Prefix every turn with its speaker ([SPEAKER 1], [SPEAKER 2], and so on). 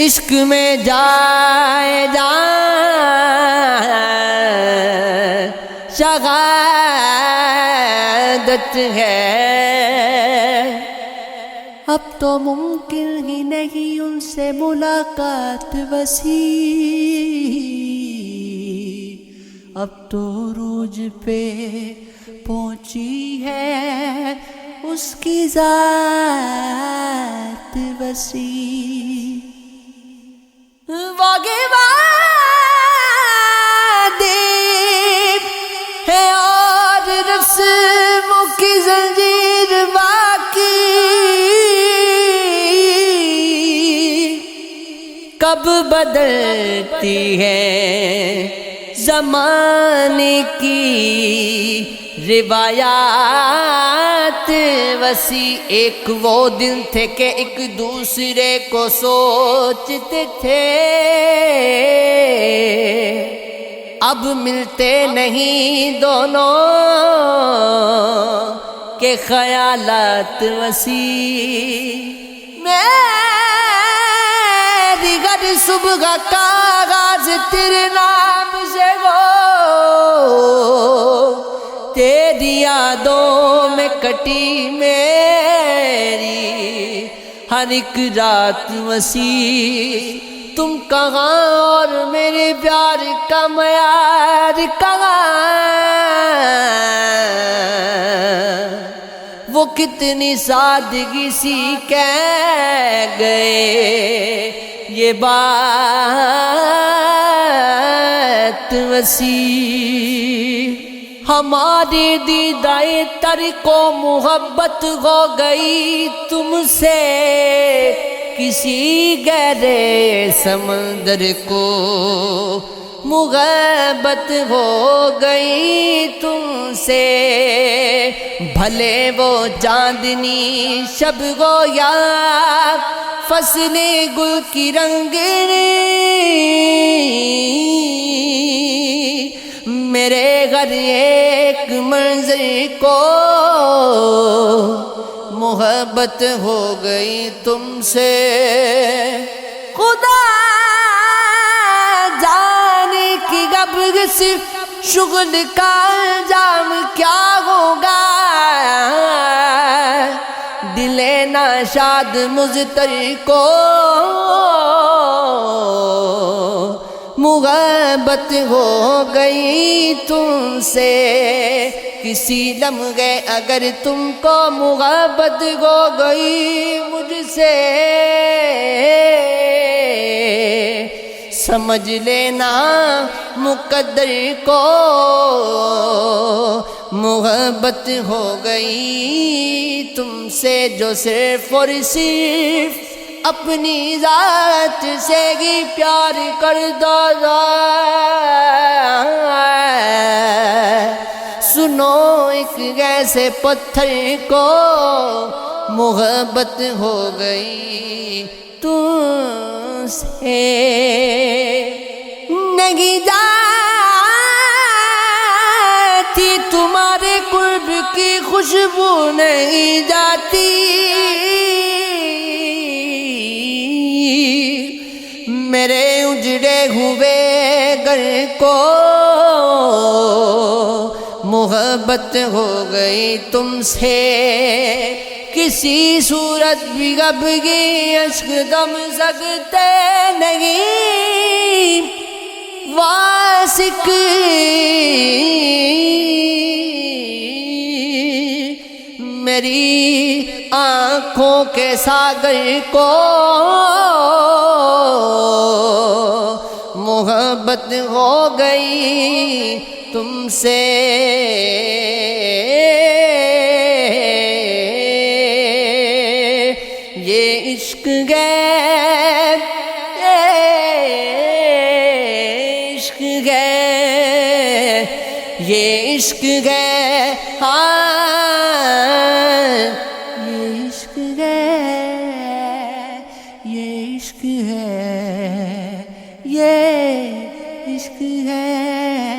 [SPEAKER 1] عشق میں جائے جان شہادت ہے، اب تو ممکن ہی نہیں ان سے ملاقات وسیع، اب تو عروج پہ پہنچی ہے اس کی ذات وسیع، دیپ ہے اور رسموں کی زنجیر باقی، کب بدلتی ہے زمانے کی روایات وسیع، ایک وہ دن تھے کہ ایک دوسرے کو سوچتے تھے، اب ملتے نہیں دونوں کے خیالات وسیع، میری ہر صبح کا آغاز تیرے نام سے ہو، تیری یادوں میں کٹی میری ہر ایک رات وسیع، تم کہاں اور میرے پیار کا معیار کہاں، وہ کتنی سادگی سی کہہ گئے یہ بات وسیع، ہماری دیدائے تر کو محبت ہو گئی تم سے، کسی گہرے سمندر کو محبت ہو گئی تم سے، بھلے وہ چاندنی شب ہو یا فصل گل کی رنگنی، میرے گھر ایک منظر کو محبت ہو گئی تم سے، خدا جانے کی اب صرف شغل کا انجام کیا ہوگا، دل ناشاد مضطر کو محبت ہو گئی تم سے، کسی لمحے اگر تم کو محبت ہو گئی مجھ سے، سمجھ لینا مقدر کو محبت ہو گئی تم سے، جو صرف اور صرف اپنی ذات سے ہی پیار کرتا تھا، سنو ایک ایسے پتھر کو محبت ہو گئی تم سے، نہیں جاتی تمہارے قرب کی خوشبو نہیں جاتی، میرے اجڑے ہوئے گھر کو محبت ہو گئی تم سے، کسی صورت بھی اب کی اشک دم سکتے نہیں، واسق میری آنکھوں کے ساغر کو محبت ہو گئی تم سے، یہ عشق ہے، یہ عشق ہے، یہ عشق ہے، ہاں یہ عشق ہے، یہ عشق ہے، یہ عشق ہے۔